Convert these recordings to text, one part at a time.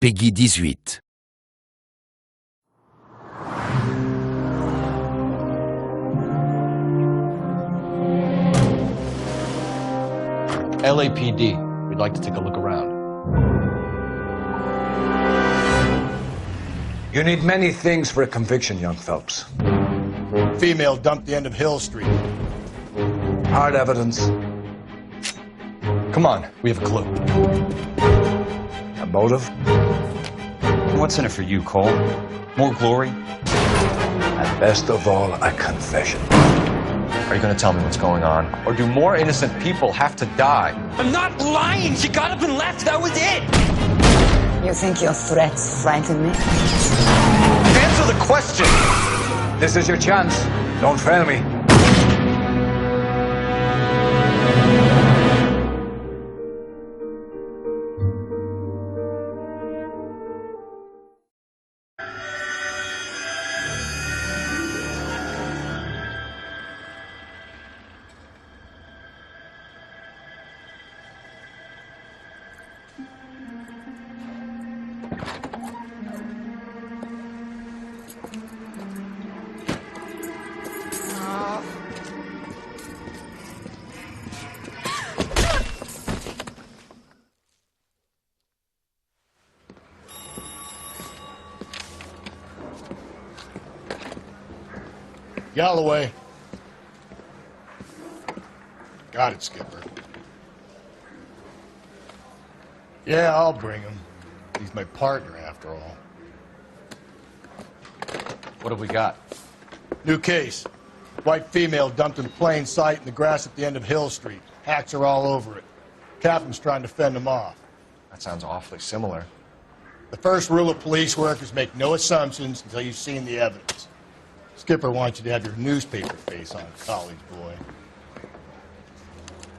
Peggy 18. LAPD. We'd like to take a look around. You need many things for a conviction, young Phelps. Female dumped the end of Hill Street. Hard evidence. Come on, we have a clue. A motive. What's in it for you, Cole? More glory? And best of all, a confession. Are you going to tell me what's going on? Or do more innocent people have to die? I'm not lying! She got up and left! That was it! You think your threats frighten me? Answer the question! This is your chance. Don't fail me. Galloway. Got it, Skipper. Yeah, I'll bring him. He's my partner, after all. What have we got? New case. White female dumped in plain sight in the grass at the end of Hill Street. Hacks are all over it. Captain's trying to fend them off. That sounds awfully similar. The first rule of police work is make no assumptions until you've seen the evidence. Skipper wants you to have your newspaper face on, college boy.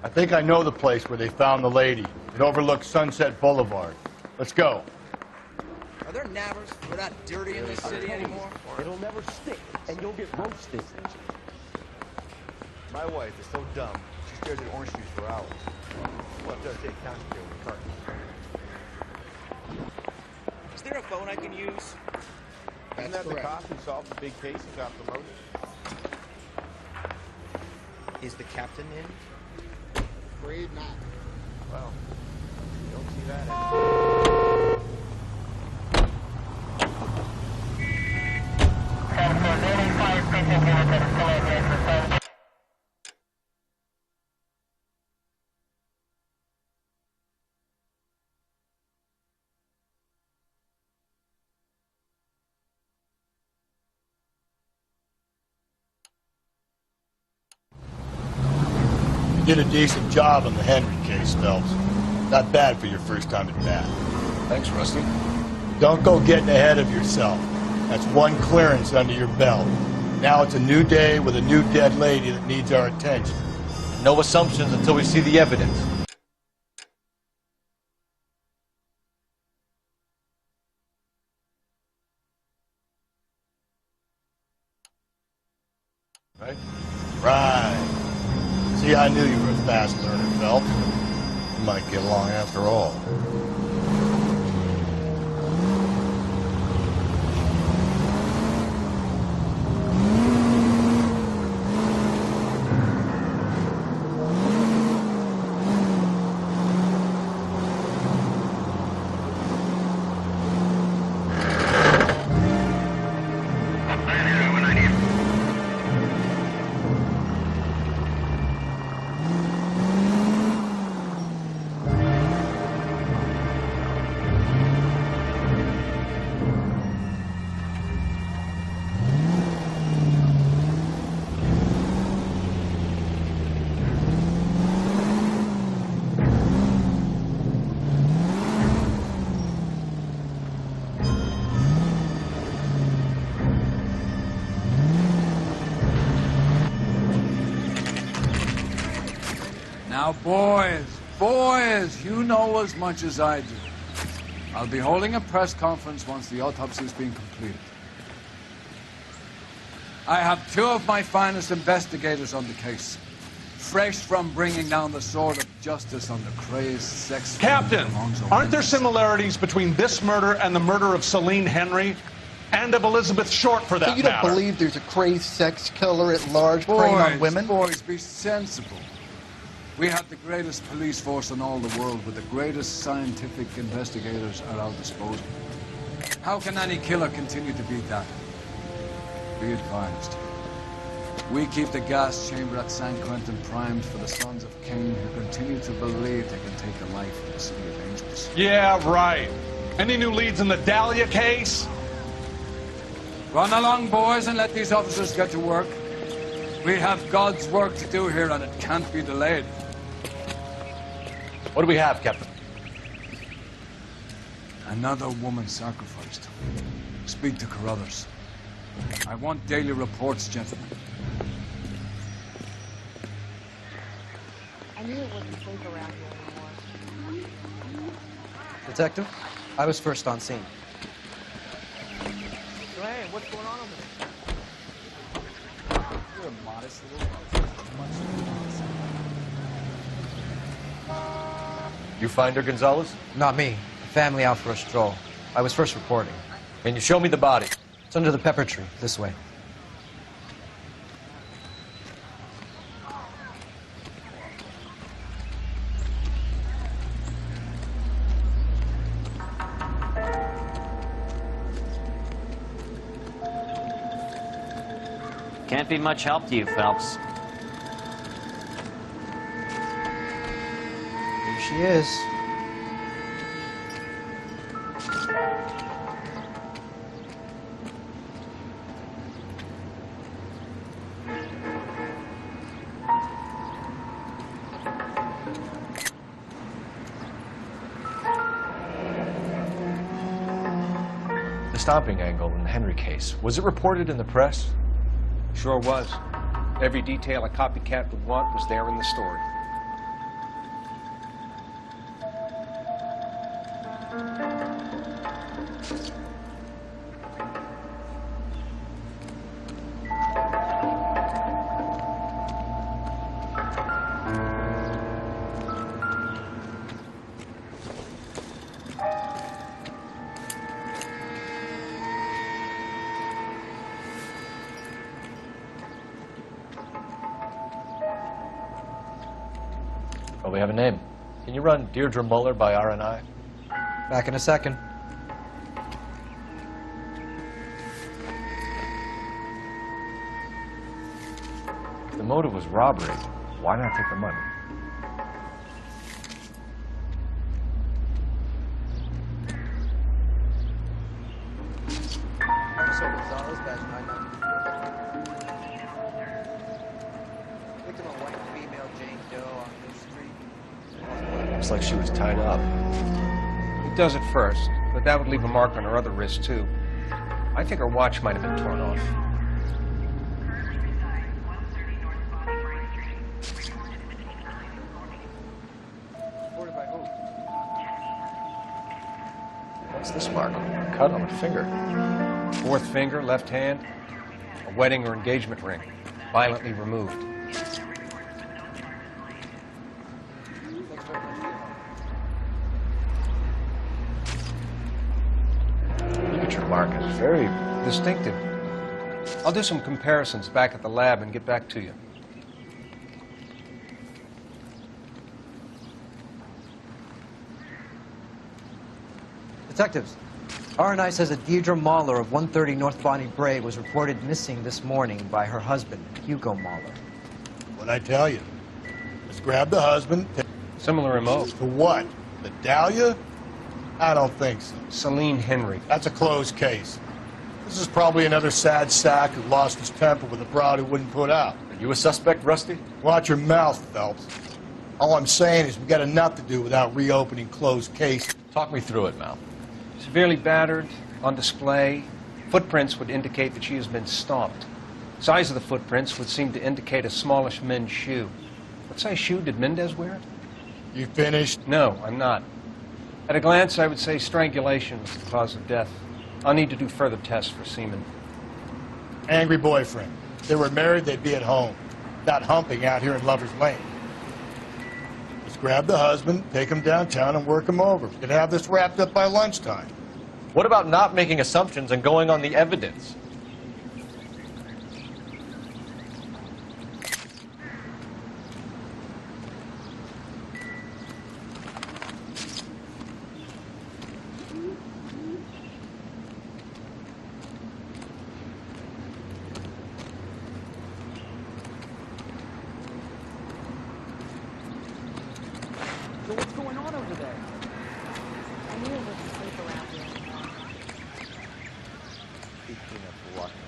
I think I know the place where they found the lady. It overlooks Sunset Boulevard. Let's go. Are there nabbers? We're not dirty in this city anymore. It'll never stick, and you'll get roasted. My wife is so dumb, she stares at orange juice for hours. We'll have to take county care with the carton. Is there a phone I can use? Isn't that the cop who solved the big case and got promoted? Is the captain in? Afraid not. Well, you don't see that anymore. You did a decent job on the Henry case, Phelps. Not bad for your first time at bat. Thanks, Rusty. Don't go getting ahead of yourself. That's one clearance under your belt. Now it's a new day with a new dead lady that needs our attention. No assumptions until we see the evidence. Right? Right. See, I knew you were a fast learner, Phelps. You might get along after all. Now, boys, you know as much as I do. I'll be holding a press conference once the autopsy's been completed. I have two of my finest investigators on the case. fresh from bringing down the sword of justice on the crazed sex... Captain, aren't there similarities between this murder and the murder of Celine Henry and of Elizabeth Short, for that So you don't matter? believe there's a crazed sex killer at large preying on women? Boys, be sensible. We have the greatest police force in all the world, with the greatest scientific investigators at our disposal. How can any killer continue to beat that? Be advised. We keep the gas chamber at San Quentin primed for the sons of Cain who continue to believe they can take the life of the city of angels. Yeah, right. Any new leads in the Dahlia case? Run along, boys, and let these officers get to work. We have God's work to do here, and it can't be delayed. What do we have, Captain? Another woman sacrificed. Speak to Carruthers. I want daily reports, gentlemen. I knew it wasn't safe around here anymore. Detective, I was first on scene. So, hey, what's going on over there? You're a modest little... You find her, Gonzalez? Not me. The family out for a stroll. I was first reporting. Can you show me the body? It's under the pepper tree, this way. Can't be much help to you, Phelps. Here she is. The stomping angle in the Henry case, was it reported in the press? Sure was. Every detail a copycat would want was there in the story. Well, we have a name. Can you run Deirdre Muller by RNI? Back in a second. If the motive was robbery, why not take the money? Officer Gonzalez, badge 994. Victim of white female Jane Doe on New Street. Looks like she was tied up. It does at first, but that would leave a mark on her other wrist, too. I think her watch might have been torn off. Reported by who? What's this mark? Cut on a finger. Fourth finger, left hand, a wedding or engagement ring, violently removed. Signature mark is very Distinctive. I'll do some comparisons back at the lab and get back to you. Detectives, RNI says that Deirdre Mahler of 130 North Bonnie Bray was reported missing this morning by her husband, Hugo Mahler. What'd I tell you? Let's grab the husband. Similar MO. For what? The Dahlia? I don't think so. Celine Henry. That's a closed case. This is probably another sad sack who lost his temper with a broad who wouldn't put out. Are you a suspect, Rusty? Watch your mouth, Phelps. All I'm saying is we got enough to do without reopening closed cases. Talk me through it, Mal. Severely battered, on display. Footprints would indicate that she has been stomped. Size of the footprints would seem to indicate a smallish men's shoe. What size shoe did Mendez wear? You finished? No, I'm not. At a glance, I would say strangulation was the cause of death. I'll need to do further tests for semen. Angry boyfriend. If they were married, they'd be at home. not humping out here in Lover's Lane. Just grab the husband, take him downtown, and work him over. We can have this wrapped up by lunchtime. What about not making assumptions and going on the evidence? So what's going on over there? I knew it wasn't safe around here anymore. Keep clean up for walking.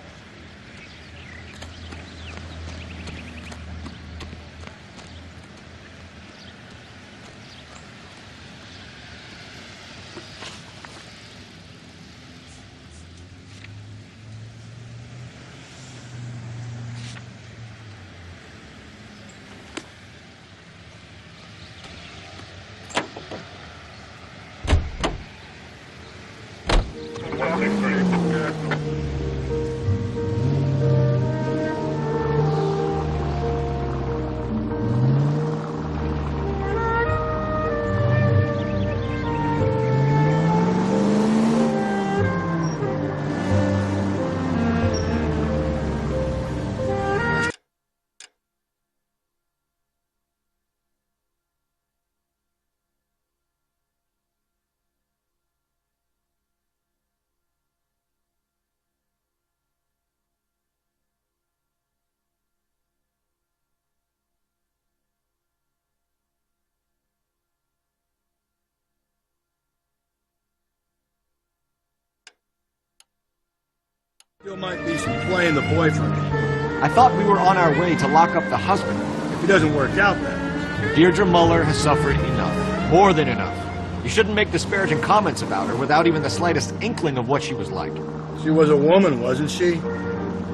Still might be some play in the boyfriend. I thought we were on our way to lock up the husband. If it doesn't work out, then. Deirdre Muller has suffered enough. More than enough. You shouldn't make disparaging comments about her without even the slightest inkling of what she was like. She was a woman, wasn't she?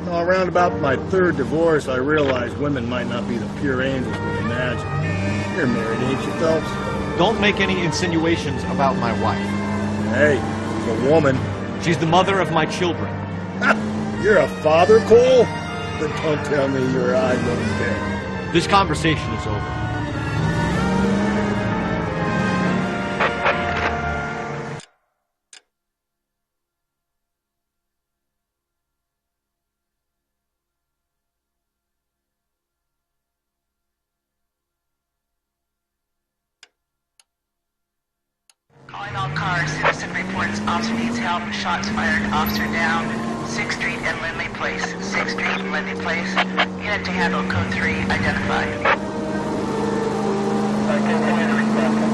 No, around about my third divorce, I realized women might not be the pure angels we imagine. You're married, ain't you, Phelps? Don't make any insinuations about my wife. Hey, she's a woman. She's the mother of my children. You're a father, Cole? But don't tell me your eyes don't stay. This conversation is over. Calling all cars. Citizen reports officer needs help. Shots fired. Officer down. 6th Street and Lindley Place. 6th Street and Lindley Place. Unit to handle code 3 identified. Continue to request.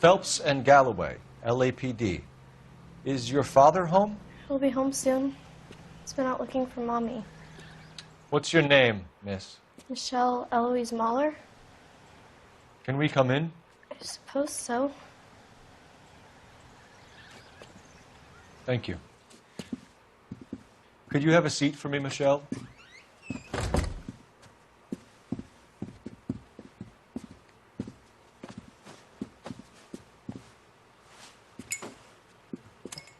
Phelps and Galloway, LAPD. Is your father home? He'll be home soon. He's been out looking for Mommy. What's your name, miss? Michelle Eloise Mahler? Can we come in? I suppose so. Thank you. Could you have a seat for me, Michelle?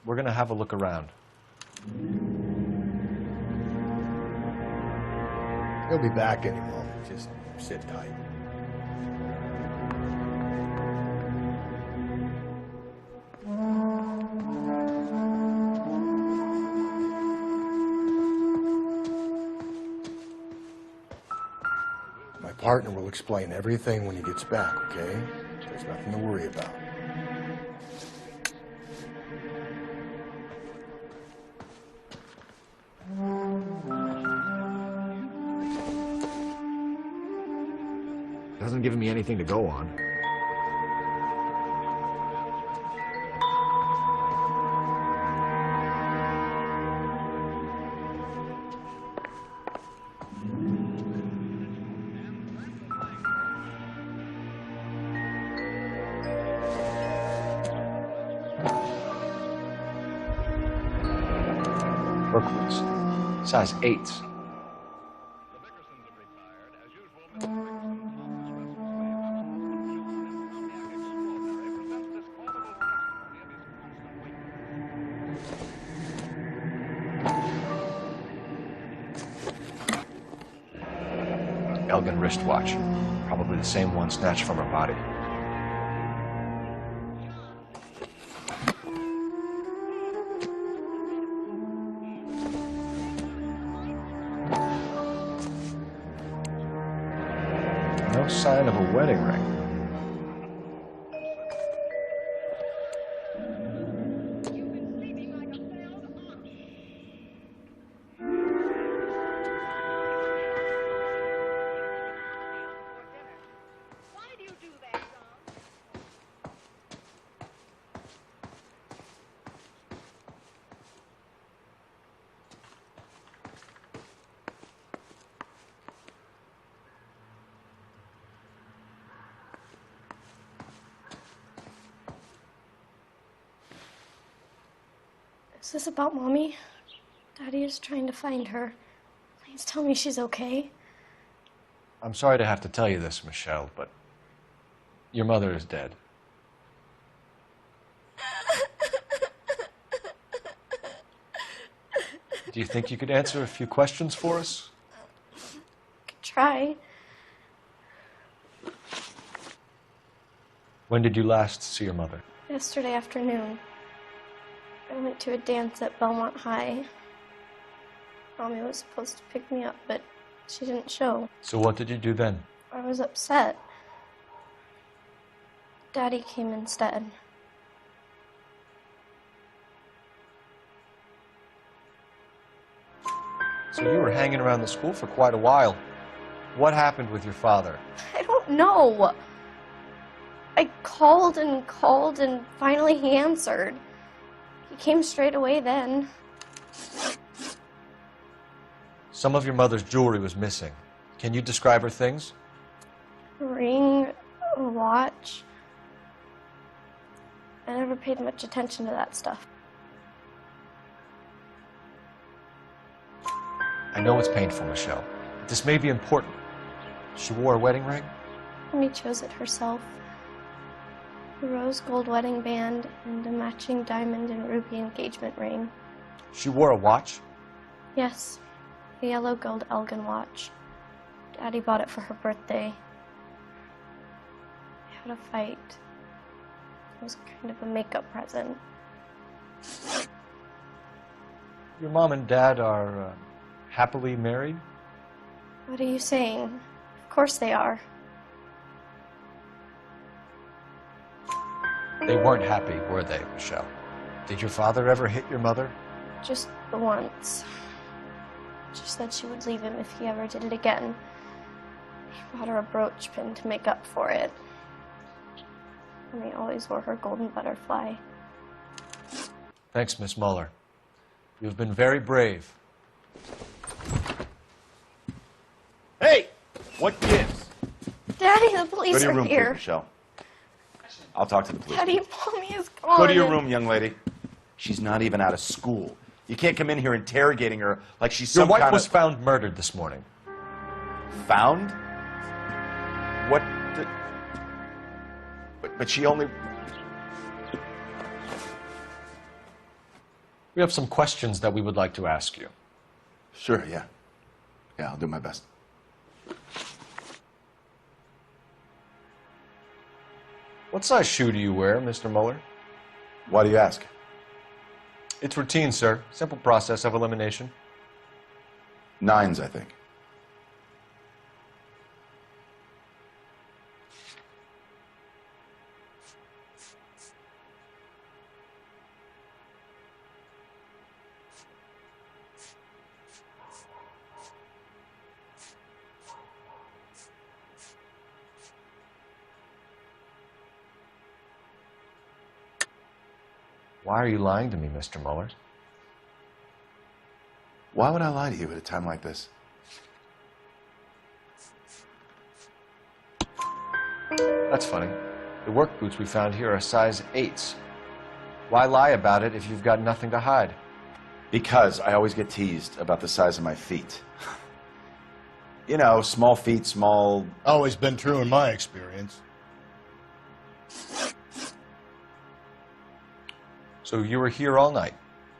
We're going to have a look around. He'll be back any moment. Just sit tight. My partner will explain everything when he gets back, okay? There's nothing to worry about. Hasn't given me anything to go on. Brooklyn's. Size 8s. Elgin wristwatch. Probably the same one snatched from her body. No sign of a wedding ring. Is this about Mommy? Daddy is trying to find her. Please tell me she's okay. I'm sorry to have to tell you this, Michelle, but your mother is dead. Do you think you could answer a few questions for us? Could try. When did you last see your mother? Yesterday afternoon. I went to a dance at Belmont High. Mommy was supposed to pick me up, but she didn't show. So what did you do then? I was upset. Daddy came instead. So you were hanging around the school for quite a while. What happened with your father? I don't know. I called and finally he answered. He came straight away then. Some of your mother's jewelry was missing. Can you describe her things? A ring, a watch. I never paid much attention to that stuff. I know it's painful, Michelle, but this may be important. She wore a wedding ring? Mommy chose it herself. A rose gold wedding band and a matching diamond and ruby engagement ring. She wore a watch? Yes, a yellow gold Elgin watch. Daddy bought it for her birthday. I had a fight. It was kind of a makeup present. Your mom and dad are happily married? What are you saying? Of course they are. They weren't happy, were they, Michelle? Did your father ever hit your mother? Just the once. She said she would leave him if he ever did it again. He bought her a brooch pin to make up for it. and they always wore her golden butterfly. Thanks, Miss Muller. You've been very brave. Hey! What gives? Daddy, the police Go to your are room, here. please, Michelle. I'll talk to the police. Daddy, Mommy is gone. Go to your room, young lady. She's not even out of school. You can't come in here interrogating her like she's Your some wife kind was of... found murdered this morning. Found? What the... But she only... We have some questions that we would like to ask you. Sure, yeah. Yeah, I'll do my best. What size shoe do you wear, Mr. Muller? Why do you ask? It's routine, sir. Simple process of elimination. 9s, I think. Why are you lying to me, Mr. Muller? Why would I lie to you at a time like this? That's funny. The work boots we found here are size 8s. Why lie about it if you've got nothing to hide? Because I always get teased about the size of my feet. You know, small feet, small... Always been true in my experience. So you were here all night.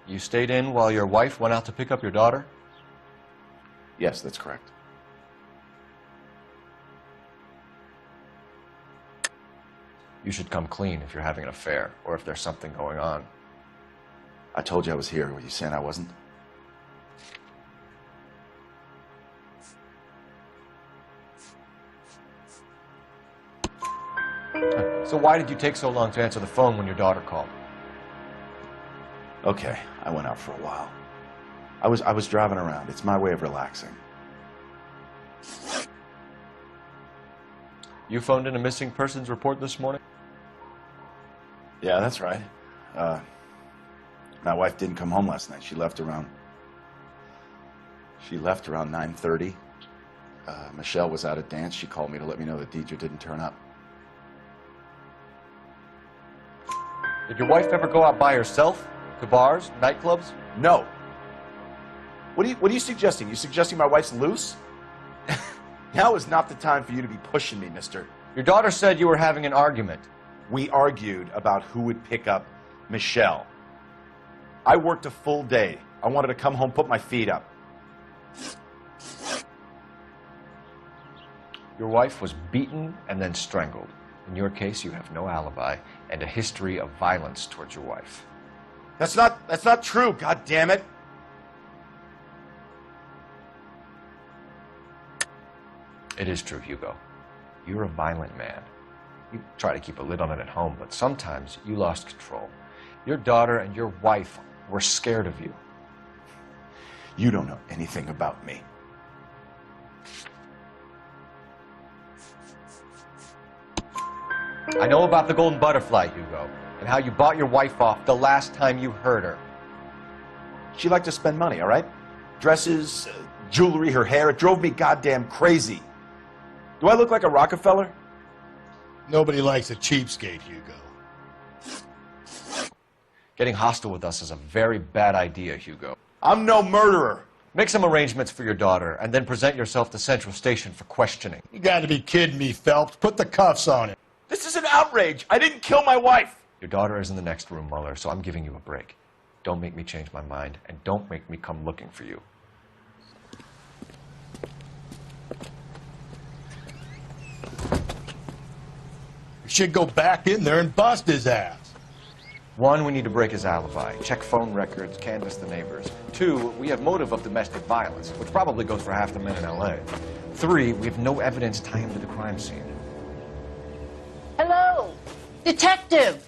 You stayed in while your wife went out to pick up your daughter? Yes, that's correct. You should come clean if you're having an affair, or if there's something going on. I told you I was here. Were you saying I wasn't? So why did you take so long to answer the phone when your daughter called? Okay, I went out for a while. I was driving around. It's my way of relaxing. You phoned in a missing persons report this morning? Yeah, that's right. My wife didn't come home last night. She left around 9:30. Michelle was out at dance. She called me to let me know that Deidre didn't turn up. Did your wife ever go out by herself? To bars, nightclubs? No. What are you suggesting? You suggesting my wife's loose? Now is not the time for you to be pushing me, mister. Your daughter said you were having an argument. We argued about who would pick up Michelle. I worked a full day. I wanted to come home, put my feet up. Your wife was beaten and then strangled. In your case, you have no alibi and a history of violence towards your wife. That's not true, God damn it. It is true, Hugo. You're a violent man. You try to keep a lid on it at home, but sometimes you lost control. Your daughter and your wife were scared of you. You don't know anything about me. I know about the golden butterfly, Hugo, and how you bought your wife off the last time you heard her. She liked to spend money, all right? Dresses, jewelry, her hair. It drove me goddamn crazy. Do I look like a Rockefeller? Nobody likes a cheapskate, Hugo. Getting hostile with us is a very bad idea, Hugo. I'm no murderer. Make some arrangements for your daughter, and then present yourself to Central Station for questioning. You gotta be kidding me, Phelps. Put the cuffs on him. This is an outrage. I didn't kill my wife. Your daughter is in the next room, Muller, so I'm giving you a break. Don't make me change my mind, and don't make me come looking for you. You should go back in there and bust his ass. 1, we need to break his alibi. Check phone records, canvass the neighbors. 2, we have motive of domestic violence, which probably goes for half the men in L.A. 3, we have no evidence tying him to the crime scene. Hello, detective.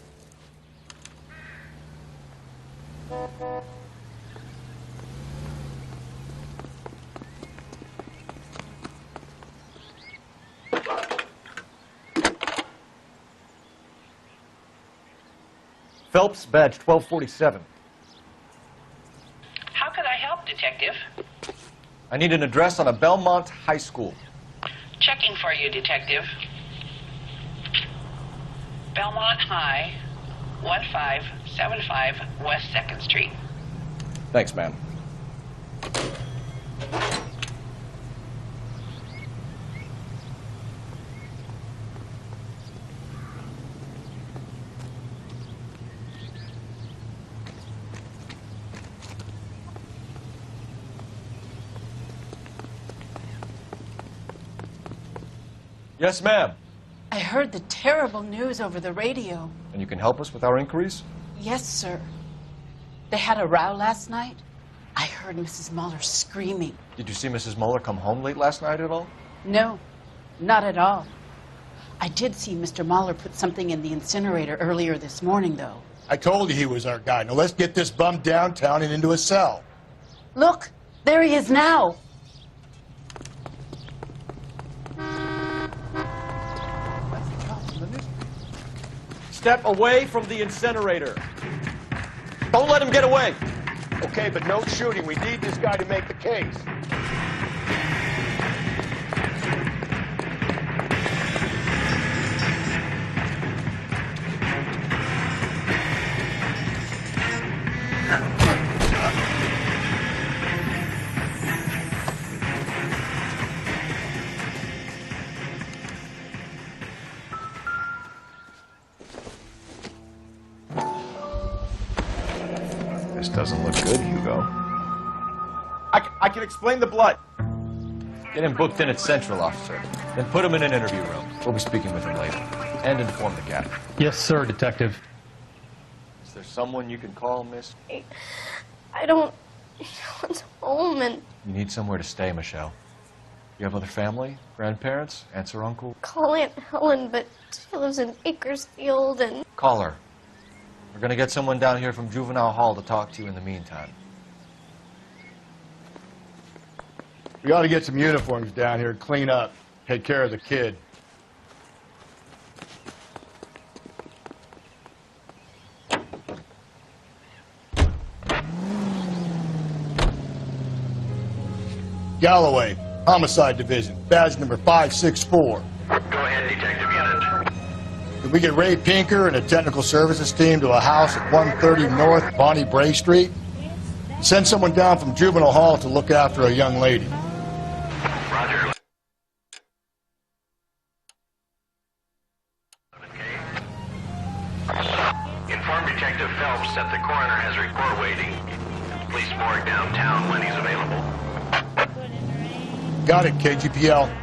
Phelps, badge 1247. How could I help, Detective? I need an address on a Belmont High School. Checking for you, Detective. Belmont High, 1575 West 2nd Street. Thanks, ma'am. Yes, ma'am. I heard the terrible news over the radio. And you can help us with our inquiries? Yes, sir. They had a row last night. I heard Mrs. Muller screaming. Did you see Mrs. Muller come home late last night at all? No, not at all. I did see Mr. Muller put something in the incinerator earlier this morning, though. I told you he was our guy. Now let's get this bum downtown and into a cell. Look, there he is now. Step away from the incinerator. Don't let him get away. Okay, but no shooting. We need this guy to make the case. This doesn't look good, Hugo. I can explain the blood. Get him booked in at Central, officer. Then put him in an interview room. We'll be speaking with him later. And inform the captain. Yes, sir, Detective. Is there someone you can call, miss? I don't want home, and You need somewhere to stay, Michelle. You have other family? Grandparents? Aunts or uncle? call Aunt Helen, but she lives in Bakersfield, and Call her. We're going to get someone down here from Juvenile Hall to talk to you in the meantime. We ought to get some uniforms down here, clean up, take care of the kid. Galloway, Homicide Division, badge number 564. Go ahead, Detective Unit. Did we get Ray Pinker and a technical services team to a house at 130 North Bonnie Bray Street? Send someone down from Juvenile Hall to look after a young lady. Roger. Inform Detective Phelps that the coroner has a report waiting. Police morgue downtown when he's available. Got it, KGPL.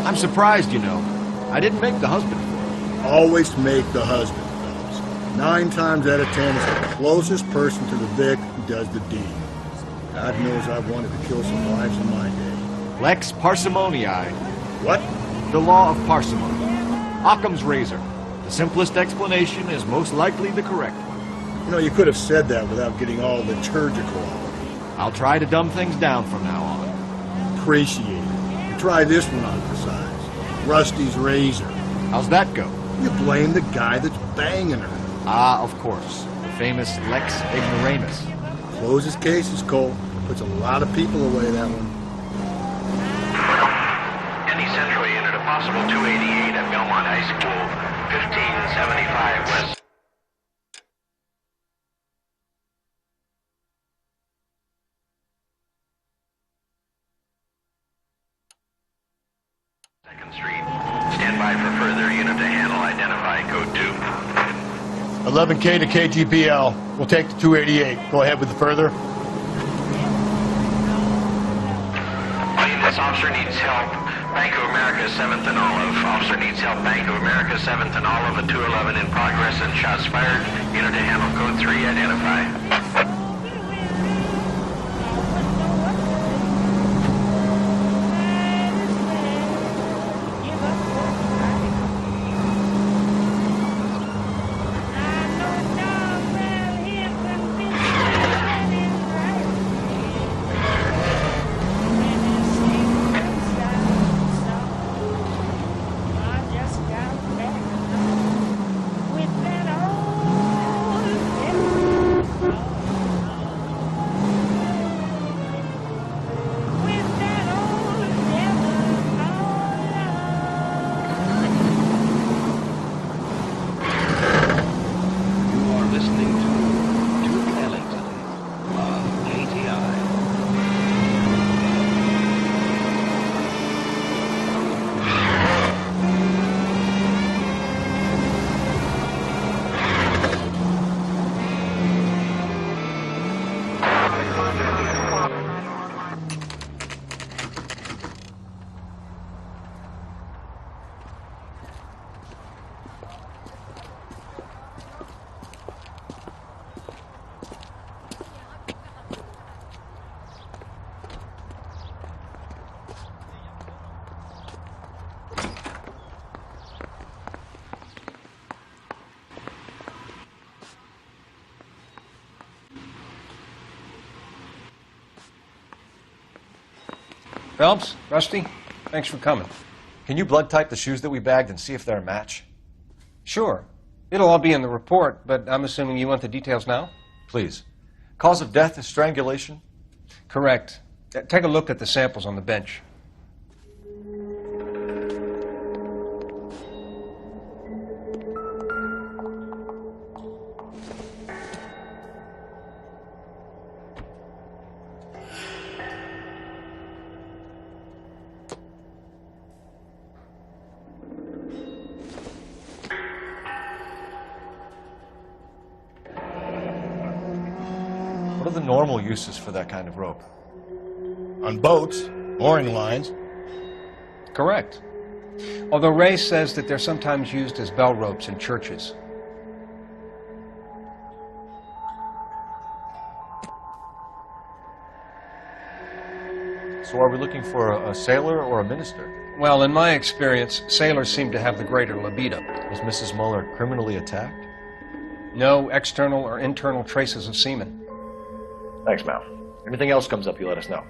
I'm surprised, you know. I didn't make the husband for her. Always make the husband, fellas. 9 times out of 10, it's the closest person to the Vic who does the deed. God knows I've wanted to kill some lives in my day. Lex parsimoniae. What? The law of parsimony. Occam's razor. The simplest explanation is most likely the correct one. You know, you could have said that without getting all liturgical. I'll try to dumb things down from now on. Appreciate it. Try this one on for size. Rusty's razor. How's that go? You blame the guy that's banging her. Ah, of course. The famous Lex Ignoramus. Closes cases, Cole. Puts a lot of people away, that one. Any Central unit, a possible 288 at Belmont High School, 1575 West. Street. Stand by for further unit to handle. Identify code 2. 11K to KGPL. We'll take the 288. Go ahead with the further. All units, officer needs help. Bank of America, 7th and Olive. Officer needs help. Bank of America, 7th and Olive, at 211 in progress and shots fired. Unit to handle code 3. Identify. Phelps, Rusty, thanks for coming. Can you blood type the shoes that we bagged and see if they're a match? Sure. It'll all be in the report, but I'm assuming you want the details now? Please. Cause of death is strangulation? Correct. Take a look at the samples on the bench. What are the normal uses for that kind of rope? On boats, mooring lines. Correct. Although Ray says that they're sometimes used as bell ropes in churches. So are we looking for a sailor or a minister? Well, in my experience, sailors seem to have the greater libido. Was Mrs. Muller criminally attacked? No external or internal traces of semen. Thanks, Mal. Anything else comes up, you let us know.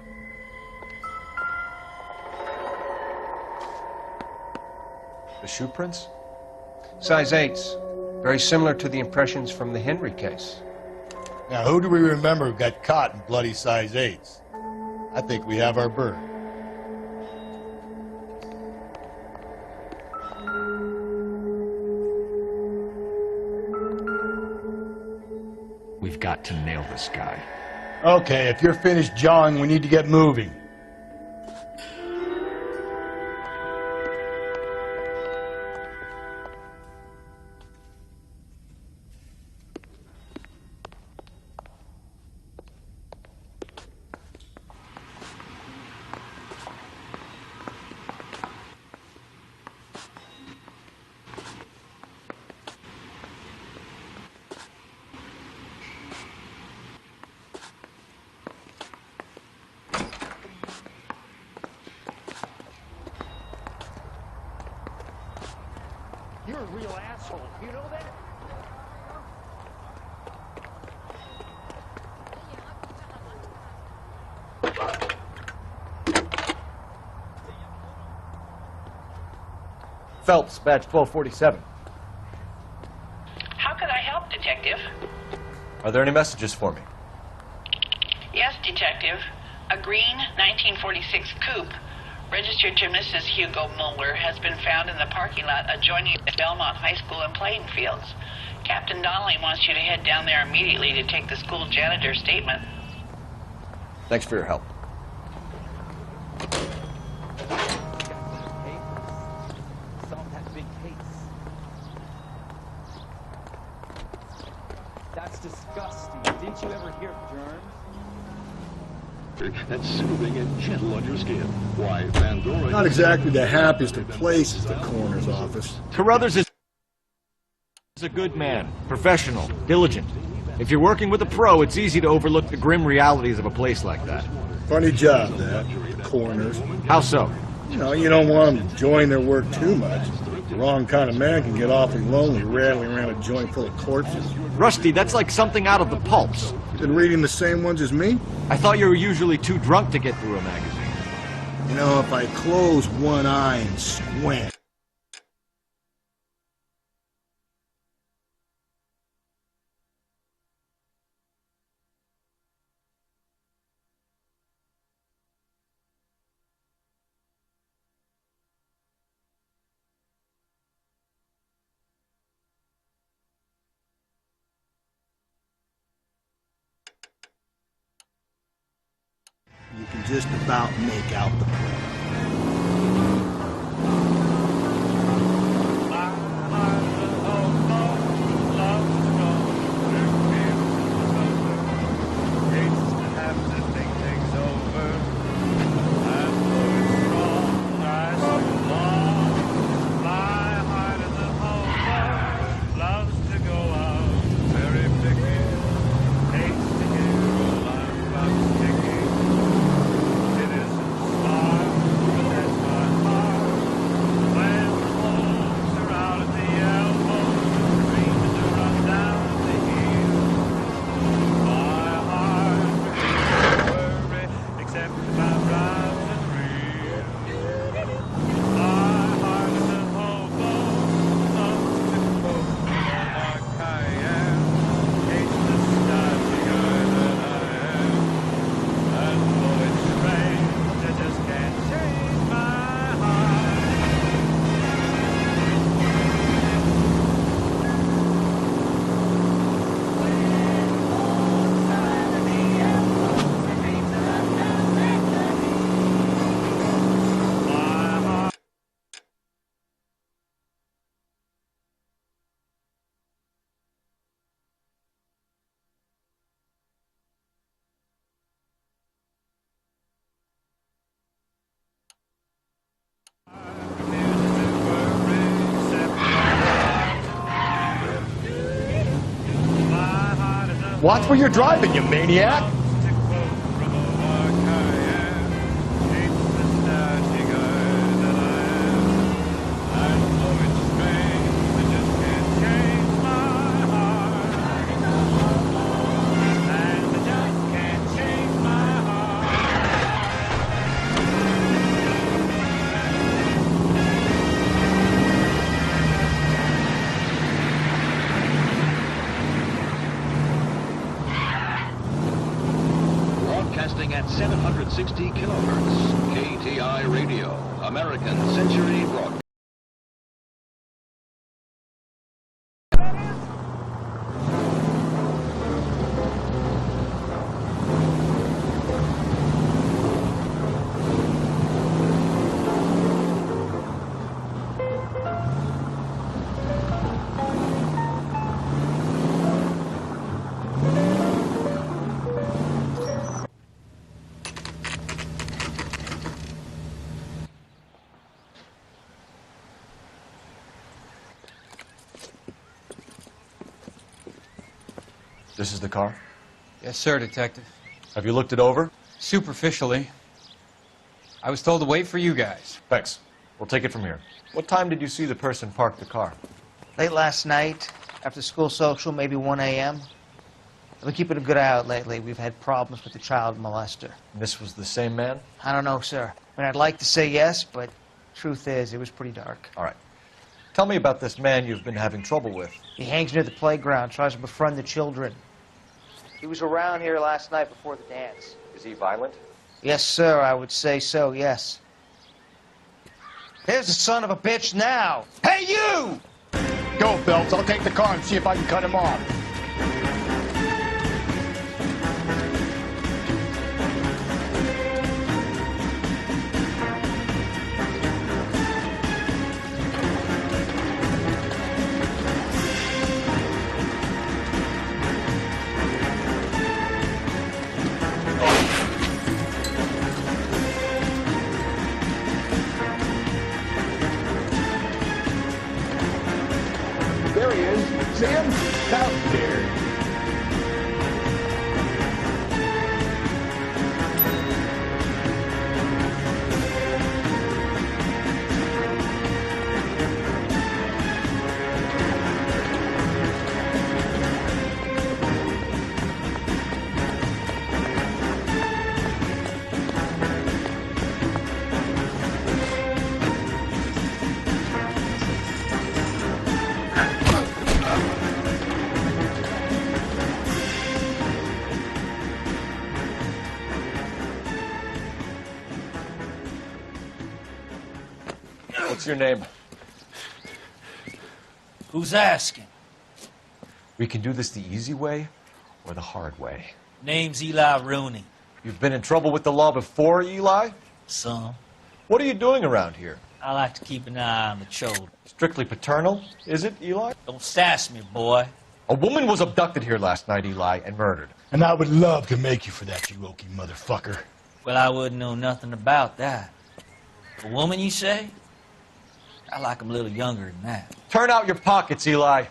The shoe prints? Size 8s. Very similar to the impressions from the Henry case. Now, who do we remember got caught in bloody size 8s? I think we have our bird. We've got to nail this guy. Okay, if you're finished jawing, we need to get moving. You're a real asshole. You know that? Phelps, badge 1247. How can I help, Detective? Are there any messages for me? Yes, Detective. A green 1946 coupe, registered to Mrs. Hugo Mueller, has been found in the parking lot adjoining the Belmont High School and playing fields. Captain Donnelly wants you to head down there immediately to take the school janitor's statement. Thanks for your help. Solve that big case. That's disgusting. Didn't you ever hear of germs? That's soothing and gentle on your skin. Why, Pandora... Not exactly the happiest of places, the coroner's office. Carruthers is a good man, professional, diligent. If you're working with a pro, it's easy to overlook the grim realities of a place like that. Funny job, that, the coroner's. How so? You know, you don't want them enjoying their work too much. The wrong kind of man can get awfully lonely rattling around a joint full of corpses. Rusty, that's like something out of the pulps. Been reading the same ones as me? I thought you were usually too drunk to get through a magazine. You know, if I close one eye and squint... you can just about make out the play. Watch where you're driving, you maniac! At 760 kilohertz, KTI Radio, American Century Broadcast. This is the car? Yes, sir, Detective. Have you looked it over? Superficially. I was told to wait for you guys. Thanks. We'll take it from here. What time did you see the person park the car? Late last night, after school social, maybe 1 a.m. I've been keeping a good eye out lately. We've had problems with the child molester. And this was the same man? I don't know, sir. I mean, I'd like to say yes, but truth is, it was pretty dark. All right. Tell me about this man you've been having trouble with. He hangs near the playground, tries to befriend the children. He was around here last night before the dance. Is he violent? Yes, sir, I would say so, yes. There's the son of a bitch now. Hey, you! Go, Phelps. I'll take the car and see if I can cut him off. There he is. See him? Out there. What's your name? Who's asking? We can do this the easy way or the hard way. Name's Eli Rooney. You've been in trouble with the law before, Eli? Some. What are you doing around here? I like to keep an eye on the children. Strictly paternal, is it, Eli? Don't sass me, boy. A woman was abducted here last night, Eli, and murdered. And I would love to make you for that, you Okie motherfucker. Well, I wouldn't know nothing about that. A woman, you say? I like 'em a little younger than that. Turn out your pockets, Eli.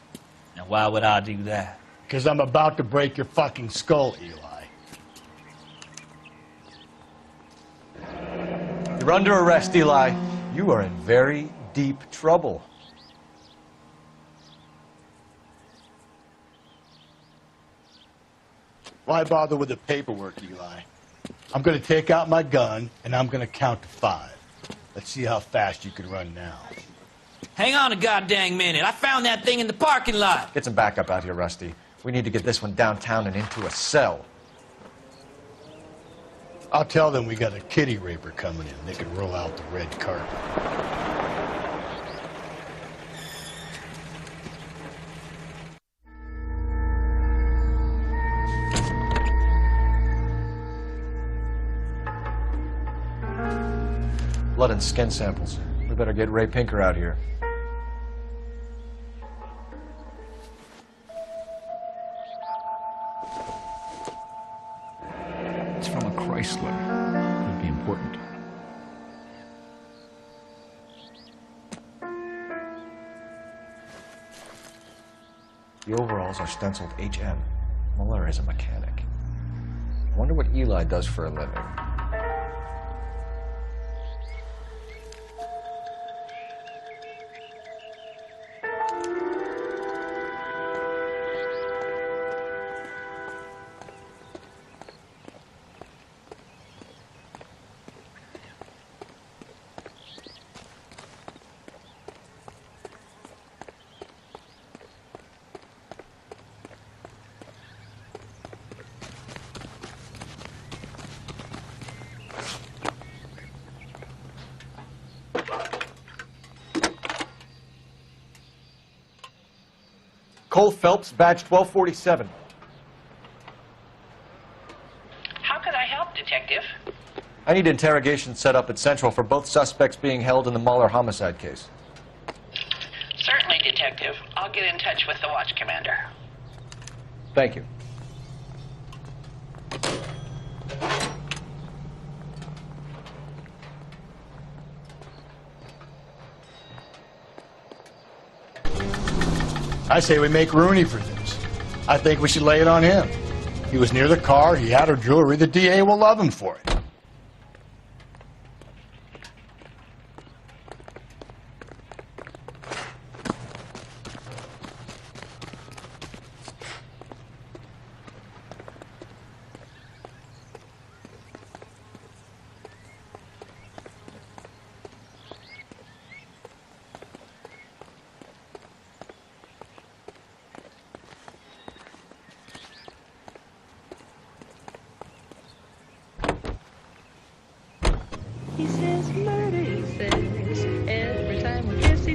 Now, why would I do that? Because I'm about to break your fucking skull, Eli. You're under arrest, Eli. You are in very deep trouble. Why bother with the paperwork, Eli? I'm going to take out my gun, and I'm going to count to 5. Let's see how fast you can run now. Hang on a goddamn minute. I found that thing in the parking lot. Get some backup out here, Rusty. We need to get this one downtown and into a cell. I'll tell them we got a kitty raper coming in. They can roll out the red carpet. Blood and skin samples. We better get Ray Pinker out here. It's from a Chrysler. Could be important. The overalls are stenciled HM. Muller is a mechanic. I wonder what Eli does for a living. Cole Phelps, badge 1247. How could I help, Detective? I need interrogation set up at Central for both suspects being held in the Muller homicide case. Certainly, Detective. I'll get in touch with the watch commander. Thank you. I say we make Rooney for this. I think we should lay it on him. He was near the car, he had her jewelry, the DA will love him for it.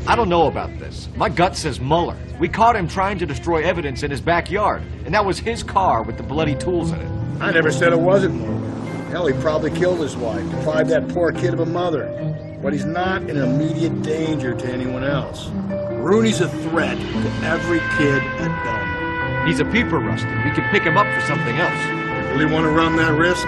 I don't know about this. My gut says Muller. We caught him trying to destroy evidence in his backyard, and that was his car with the bloody tools in it. I never said it wasn't Muller. Hell, he probably killed his wife, deprived that poor kid of a mother. But he's not in immediate danger to anyone else. Rooney's a threat to every kid at Belmont. He's a peeper, Rusty. We can pick him up for something else. You really want to run that risk?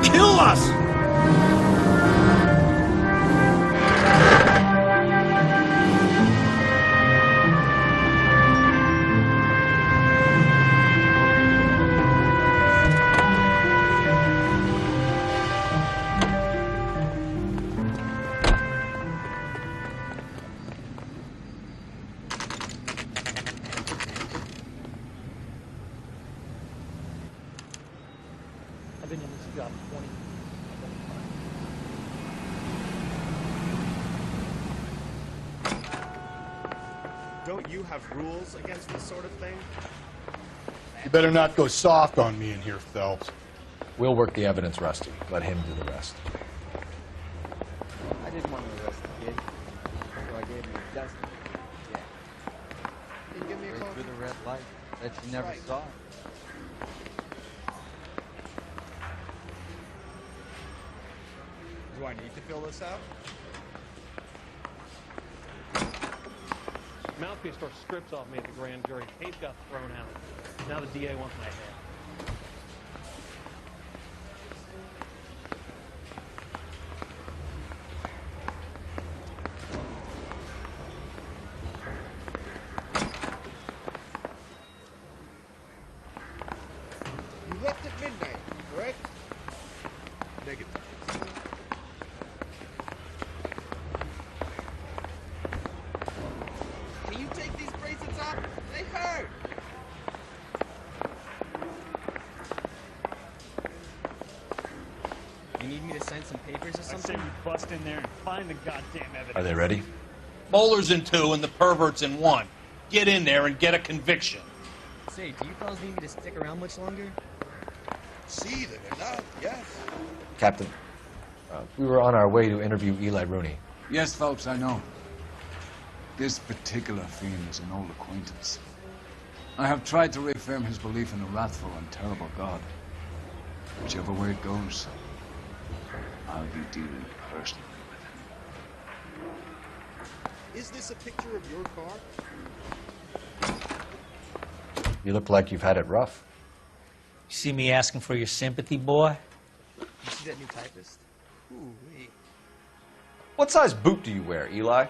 Kill us! I've been in this job 20 years. Don't you have rules against this sort of thing? You better not go soft on me in here, Phelps. We'll work the evidence, Rusty. Let him do the rest. I didn't want to arrest the kid, so I gave him a dust. Yeah. Can you give me a call? Through the red light that you never saw. Do I need to fill this out? Mouthpiece tore scripts off me at the grand jury. Case got thrown out. Now the DA wants my head. You left at midnight, correct? Negative. Can you take these bracelets off? They hurt! You need me to sign some papers or I something? say you bust in there and find the goddamn evidence. Are they ready? Bowler's in 2 and the pervert's in 1. Get in there and get a conviction. Say, do you fellas need me to stick around much longer? See that enough, yes. Captain, we were on our way to interview Eli Rooney. Yes, Phelps, I know. This particular fiend is an old acquaintance. I have tried to reaffirm his belief in a wrathful and terrible God. Whichever way it goes, I'll be dealing personally with him. Is this a picture of your car? You look like you've had it rough. You see me asking for your sympathy, boy? You see that new typist? Ooh-wee. What size boot do you wear, Eli?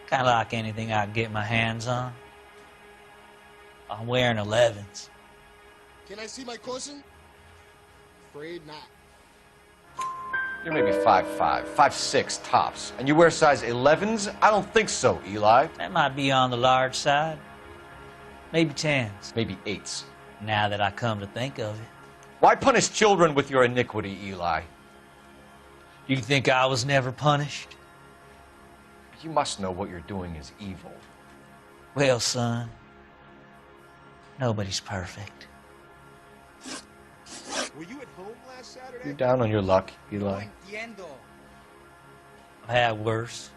Kind of like anything I can get my hands on. I'm wearing 11s. Can I see my cousin? Afraid not. You're maybe 5'5", 5'6", tops. And you wear size 11s? I don't think so, Eli. That might be on the large side. Maybe 10s. Maybe 8s. Now that I come to think of it. Why punish children with your iniquity, Eli? You think I was never punished? You must know what you're doing is evil. Well, son, nobody's perfect. Were you at home last Saturday? You're down on your luck, Eli. I've had worse.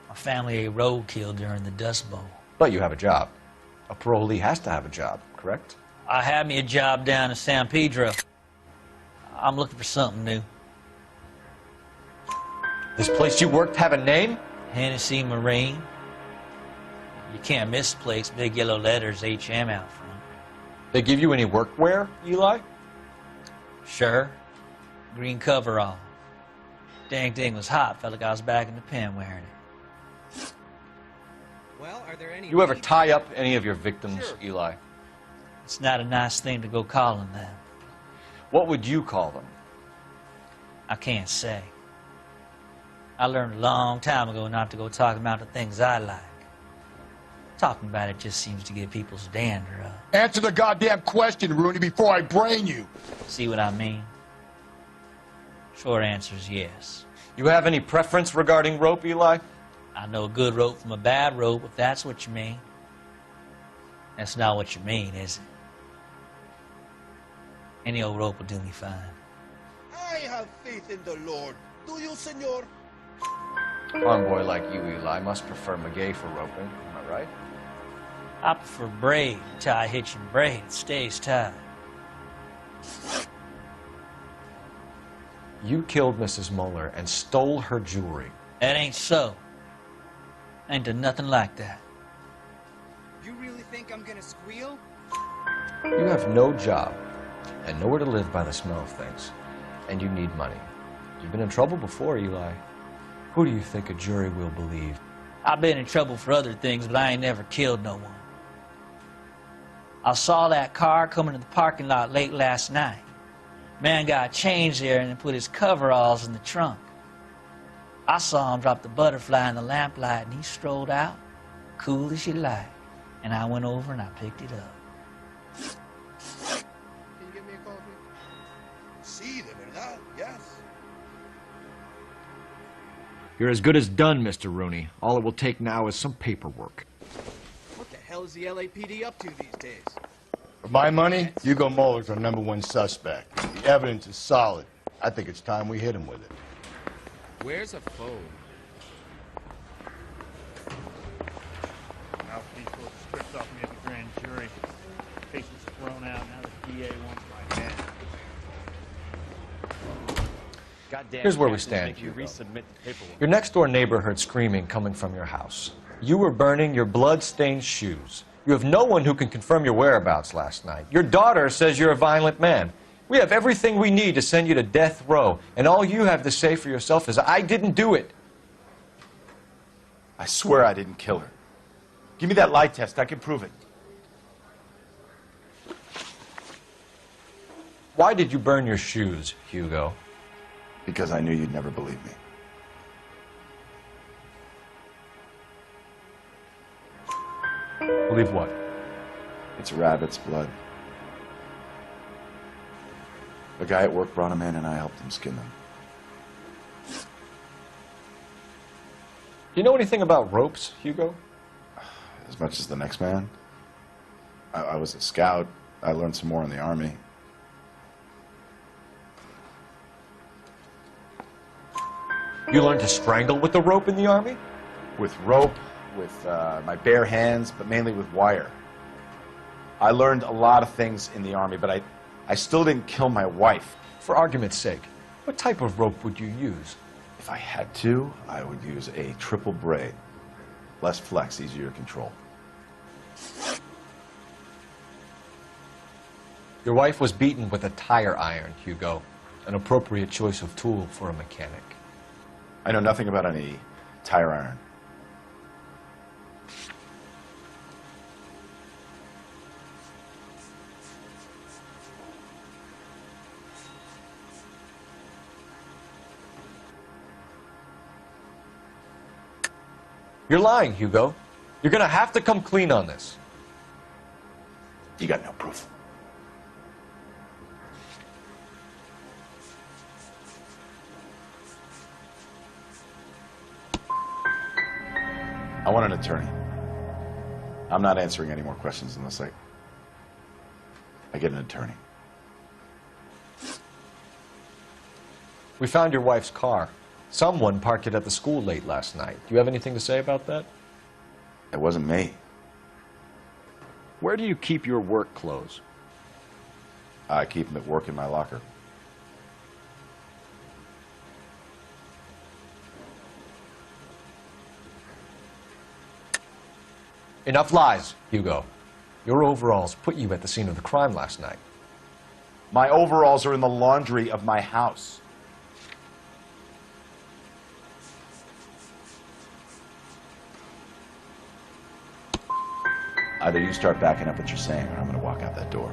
My family ate roadkill during the Dust Bowl. But you have a job. A parolee has to have a job, correct? I had me a job down in San Pedro. I'm looking for something new. This place you worked have a name? Hennessy Marine. You can't miss the place. Big yellow letters, HM out front. They give you any workwear, Eli? Sure. Green coverall. Dang thing was hot. Felt like I was back in the pen wearing it. Well, are there any... You ever tie up any of your victims, Eli? It's not a nice thing to go calling them. What would you call them? I can't say. I learned a long time ago not to go talking about the things I like. Talking about it just seems to get people's dander up. Answer the goddamn question, Rooney, before I brain you. See what I mean? Short answer is yes. You have any preference regarding rope, Eli? I know a good rope from a bad rope, if that's what you mean. That's not what you mean, is it? Any old rope will do me fine. I have faith in the Lord. Do you, senor? Farm boy like you, Eli, must prefer Magay for roping. Am I right? I prefer braid. Tie hitch and braid. It stays tied. You killed Mrs. Muller and stole her jewelry. That ain't so. I ain't done nothing like that. You really think I'm gonna squeal? You have no job and nowhere to live by the smell of things. And you need money. You've been in trouble before, Eli. Who do you think a jury will believe? I've been in trouble for other things, but I ain't never killed no one. I saw that car coming to the parking lot late last night. Man got changed there and then put his coveralls in the trunk. I saw him drop the butterfly in the lamplight and he strolled out, cool as you like. And I went over and I picked it up. Can you get me a coffee? Sí, de verdad, yes. You're as good as done, Mr. Rooney. All it will take now is some paperwork. What the hell is the LAPD up to these days? For my money, Hugo Muller's our #1 suspect. The evidence is solid. I think it's time we hit him with it. Where's a phone? Mouthpiece was stripped off me at the grand jury. Case was thrown out. Now the DA wants my head. Here's where we stand, Hugo. Your next-door neighbor heard screaming coming from your house. You were burning your blood-stained shoes. You have no one who can confirm your whereabouts last night. Your daughter says you're a violent man. We have everything we need to send you to death row, and all you have to say for yourself is, I didn't do it. I swear I didn't kill her. Give me that lie test. I can prove it. Why did you burn your shoes, Hugo? Because I knew you'd never believe me. Believe what? It's a rabbit's blood. A guy at work brought him in and I helped him skin them. Do you know anything about ropes, Hugo? As much as the next man. I was a scout. I learned some more in the Army. You learned to strangle with the rope in the Army? With rope, with my bare hands, but mainly with wire. I learned a lot of things in the Army, but I still didn't kill my wife. For argument's sake, what type of rope would you use? If I had to, I would use a triple braid. Less flex, easier to control. Your wife was beaten with a tire iron, Hugo. An appropriate choice of tool for a mechanic. I know nothing about any tire iron. You're lying, Hugo. You're gonna have to come clean on this. You got no proof. I want an attorney. I'm not answering any more questions unless I get an attorney. We found your wife's car. Someone parked it at the school late last night. Do you have anything to say about that? It wasn't me. Where do you keep your work clothes? I keep them at work in my locker. Enough lies, Hugo. Your overalls put you at the scene of the crime last night. My overalls are in the laundry of my house. Either you start backing up what you're saying, or I'm going to walk out that door.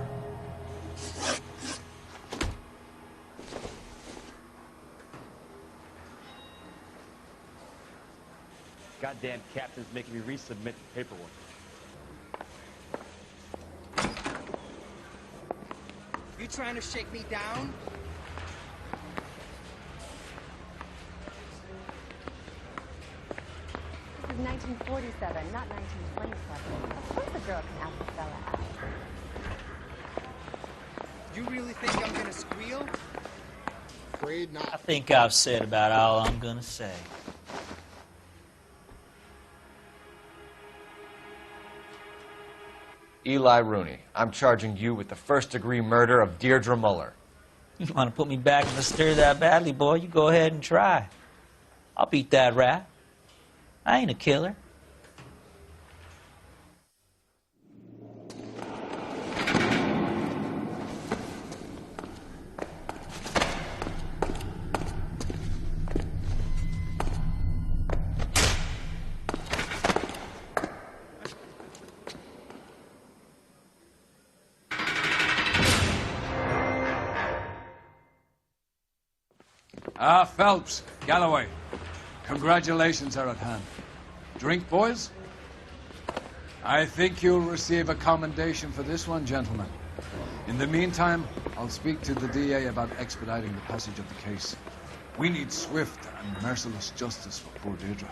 Goddamn captain's making me resubmit the paperwork. You trying to shake me down? This is 1947, not 1927. Of course a girl can ask a fella out. You really think I'm gonna squeal? Afraid not. I think I've said about all I'm gonna say. Eli Rooney, I'm charging you with the first-degree murder of Deirdre Muller. You want to put me back in the stir that badly, boy? You go ahead and try. I'll beat that rap. I ain't a killer. Ah, Phelps, Galloway, congratulations are at hand. Drink, boys? I think you'll receive a commendation for this one, gentlemen. In the meantime, I'll speak to the DA about expediting the passage of the case. We need swift and merciless justice for poor Deirdre.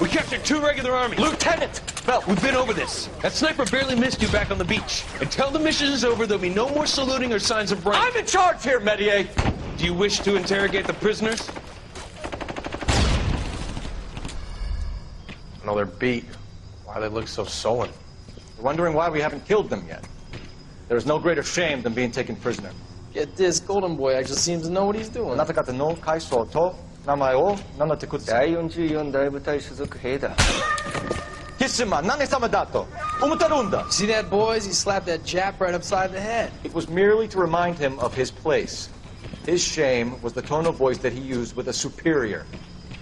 We captured 2 regular army. Lieutenant! Well, we've been over this. That sniper barely missed you back on the beach. Until the mission is over, there'll be no more saluting or signs of break. I'm in charge here, Medier! Do you wish to interrogate the prisoners? No, they're beat. Why they look so sullen? They're wondering why we haven't killed them yet. There is no greater shame than being taken prisoner. Get this, Golden Boy actually seems to know what he's doing. See that, boys? He slapped that Jap right upside the head. It was merely to remind him of his place. His shame was the tone of voice that he used with a superior.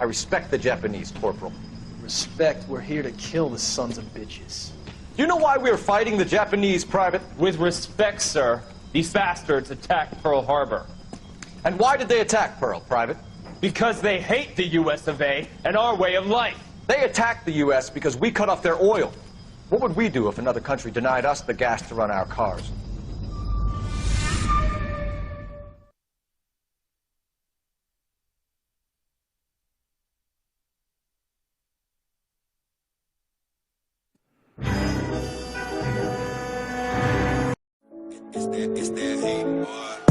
I respect the Japanese, Corporal. Respect, we're here to kill the sons of bitches. You know why we are fighting the Japanese, Private? With respect, sir, these bastards attacked Pearl Harbor. And why did they attack Pearl, Private? Because they hate the US of A and our way of life. They attacked the U.S. because we cut off their oil. What would we do if another country denied us the gas to run our cars? It's that hate, boy.